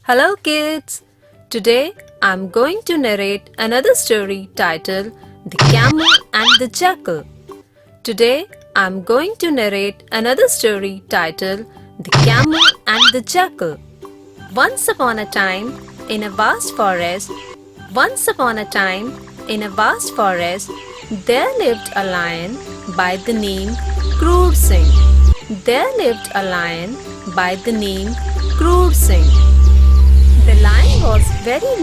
Hello kids! Today I'm going to narrate another story titled The Camel and the Jackal. Today I'm going to narrate another story titled The Camel and the Jackal. Once upon a time in a vast forest, there lived a lion by the name Kroor Singh. The lion was very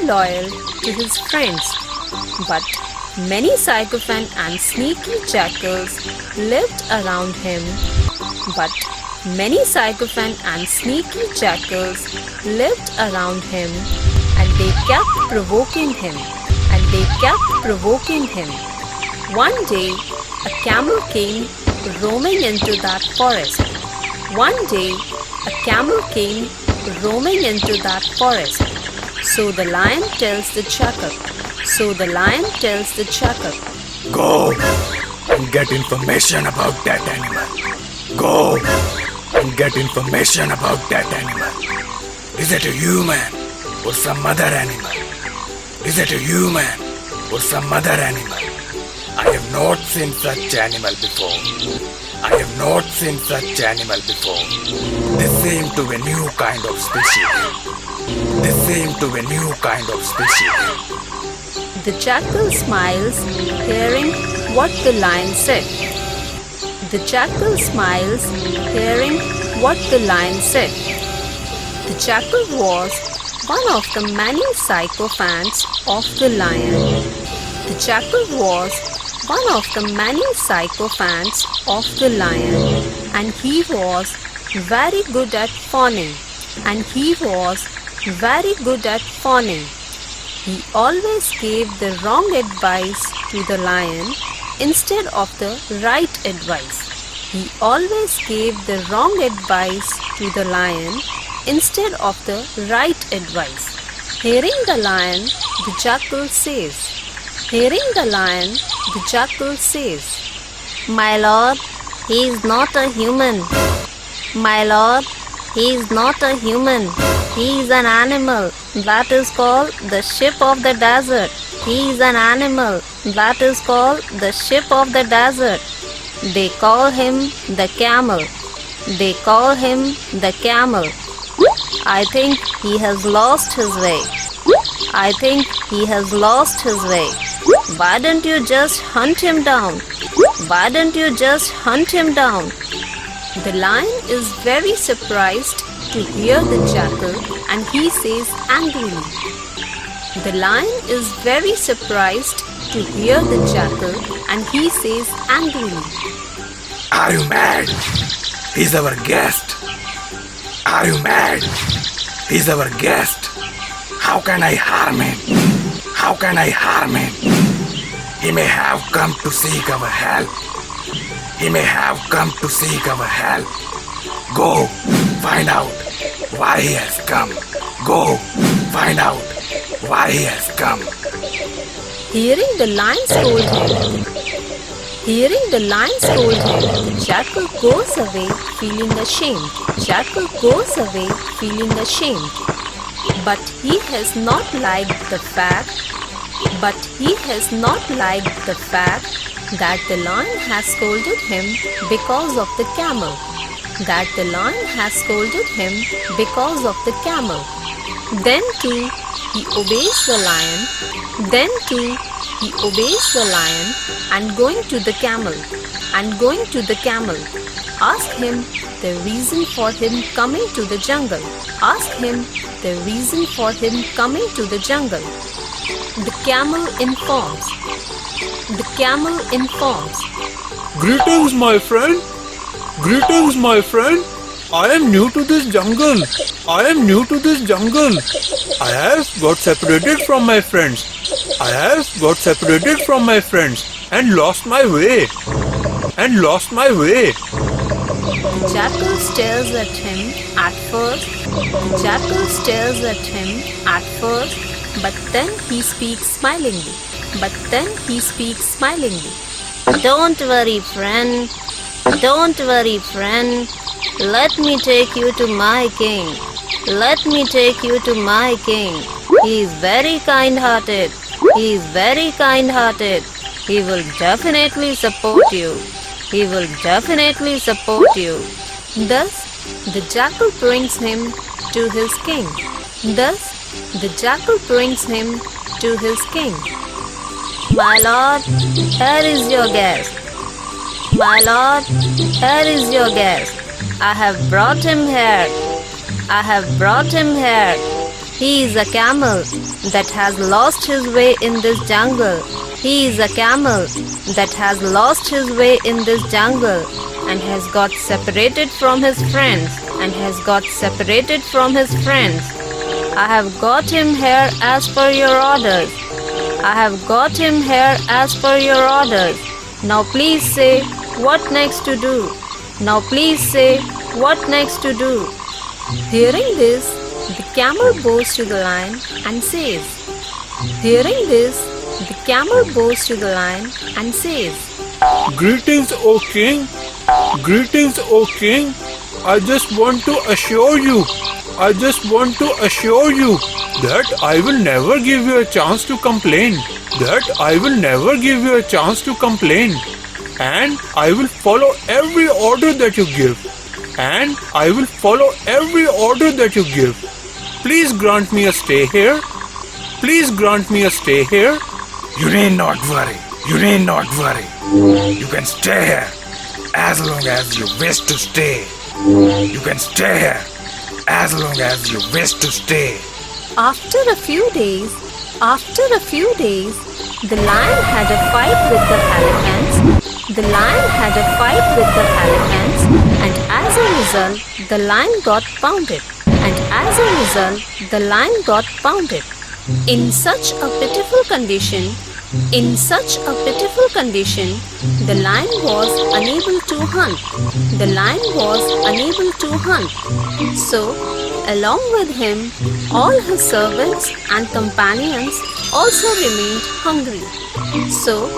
loyal to his friends. But many sycophant and sneaky jackals lived around him. And they kept provoking him. One day, a camel came roaming into that forest. So the lion tells the jackal, Go and get information about that animal. Is it a human or some other animal? I have not seen such animal before. They seem to be a new kind of species. The jackal smiles, hearing what the lion said. The jackal was one of the many sycophants of the lion. And he was very good at fawning. He always gave the wrong advice to the lion instead of the right advice. Hearing the lion, the jackal says, My lord, he is not a human. He is an animal that is called the sheep of the desert. They call him the camel. I think he has lost his way. Why don't you just hunt him down? The lion is very surprised to hear the jackal, and he says angrily, Are you mad? He's our guest. How can I harm him? He may have come to seek our help. Go, find out why he has come. Hearing the lion scold him, the jackal goes away feeling ashamed. But he has not liked the fact that the lion has scolded him because of the camel. Then too he obeys the lion, and going to the camel, ask him the reason for him coming to the jungle. The camel informs. Greetings, my friend. I am new to this jungle. I have got separated from my friends. And lost my way. The jackal stares at him at first, but then he speaks smilingly. Don't worry, friend. Let me take you to my king. Let me take you to my king. He is very kind-hearted. He is very kind-hearted. He will definitely support you. He will definitely support you. Thus, the jackal brings him to his king. Thus, the jackal brings him to his king. My lord, here is your guest. My lord, here is your guest. I have brought him here. I have brought him here. He is a camel that has lost his way in this jungle. He is a camel that has lost his way in this jungle and has got separated from his friends and has got separated from his friends. I have got him here as per your orders. I have got him here as per your orders. Now please say what next to do. Now please say what next to do. Hearing this, the camel bows to the lion and says, Hearing this, the camel bows to the lion and says, Greetings, O king. Greetings, O king. I just want to assure you that I will never give you a chance to complain. That I will never give you a chance to complain. And I will follow every order that you give. And I will follow every order that you give. Please grant me a stay here. Please grant me a stay here. You need not worry. You need not worry. You can stay here as long as you wish to stay. You can stay here as long as you wish to stay. After a few days, the lion had a fight with the elephants. The lion had a fight with the elephants, and as a result, the lion got pounded. And as a result, the lion got pounded. In such a pitiful condition, the lion was unable to hunt. The lion was unable to hunt. So, along with him, all his servants and companions also remained hungry. So,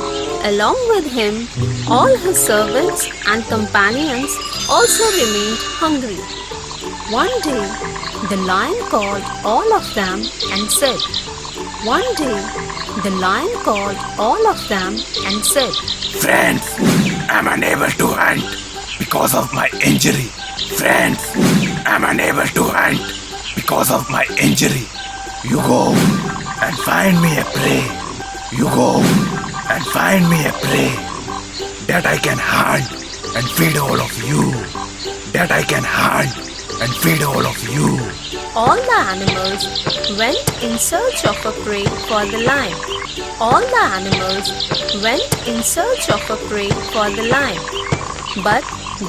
along with him, all his servants and companions also remained hungry. One day, the lion called all of them and said, Friends, I'm unable to hunt because of my injury. Friends, I'm unable to hunt because of my injury. You go and find me a prey. You go and find me a prey that I can hunt and feed all of you. That I can hunt and feed all of you. All the animals went in search of a prey for the lion. All the animals went in search of a prey for the lion. But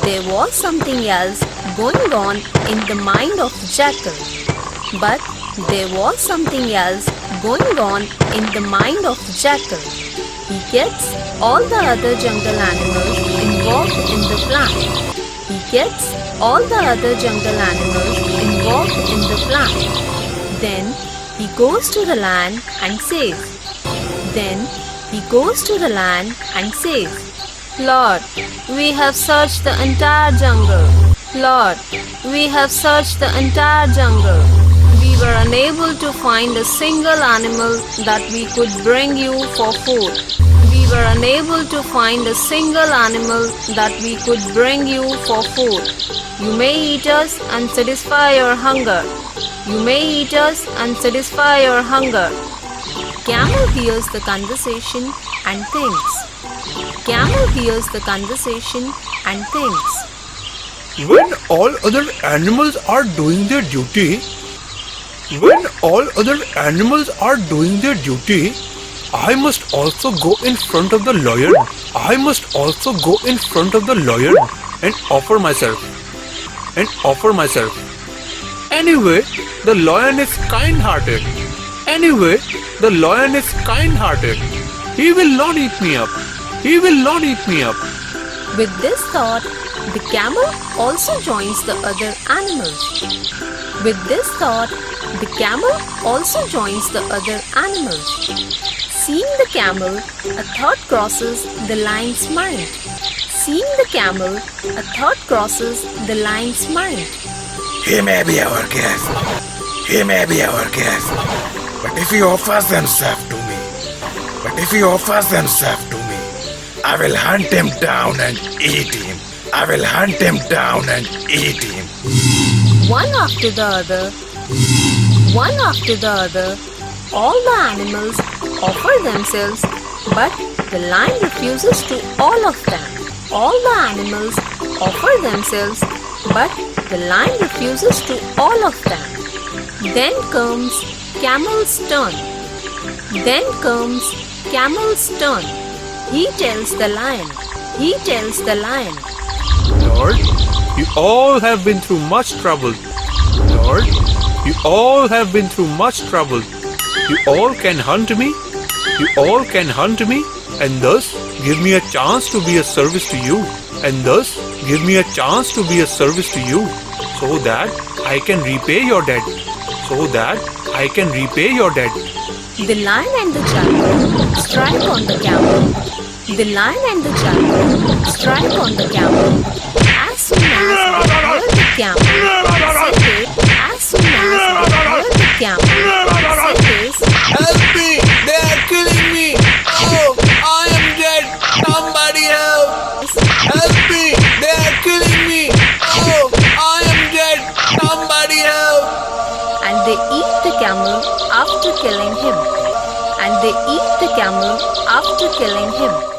there was something else going on in the mind of the jackal. But there was something else going on in the mind of the jackal. He gets all the other jungle animals involved in the plan. He gets all the other jungle animals involved in the plan. Then he goes to the lion and says, Lord, we have searched the entire jungle. Lord, we have searched the entire jungle. We were unable to find a single animal that we could bring you for food. We were unable to find a single animal that we could bring you for food. You may eat us and satisfy your hunger. You may eat us and satisfy your hunger. Camel hears the conversation and thinks. When all other animals are doing their duty, I must also go in front of the lion. And offer myself. Anyway, the lion is kind-hearted. He will not eat me up. With this thought, the camel also joins the other animals. Seeing the camel, a thought crosses the lion's mind. seeing the camel, a thought crosses the lion's mind. He may be our guest. He may be our guest. But if he offers himself to me, I will hunt him down and eat him. I will hunt him down and eat him. One after the other, all the animals offer themselves, but the lion refuses to all of them. All the animals offer themselves, but the lion refuses to all of them. Then comes camel's turn. He tells the lion. Lord, you all have been through much trouble. Lord, you all have been through much trouble. You all can hunt me. And thus give me a chance to be a service to you. So that I can repay your debt. The lion and the jackal strike on the camel. As soon as they hear the camel say this, Help me! They are killing me! Oh, I am dead! Somebody help! Help me! They are killing me! Oh, I am dead! Somebody help! and they eat the camel after killing him.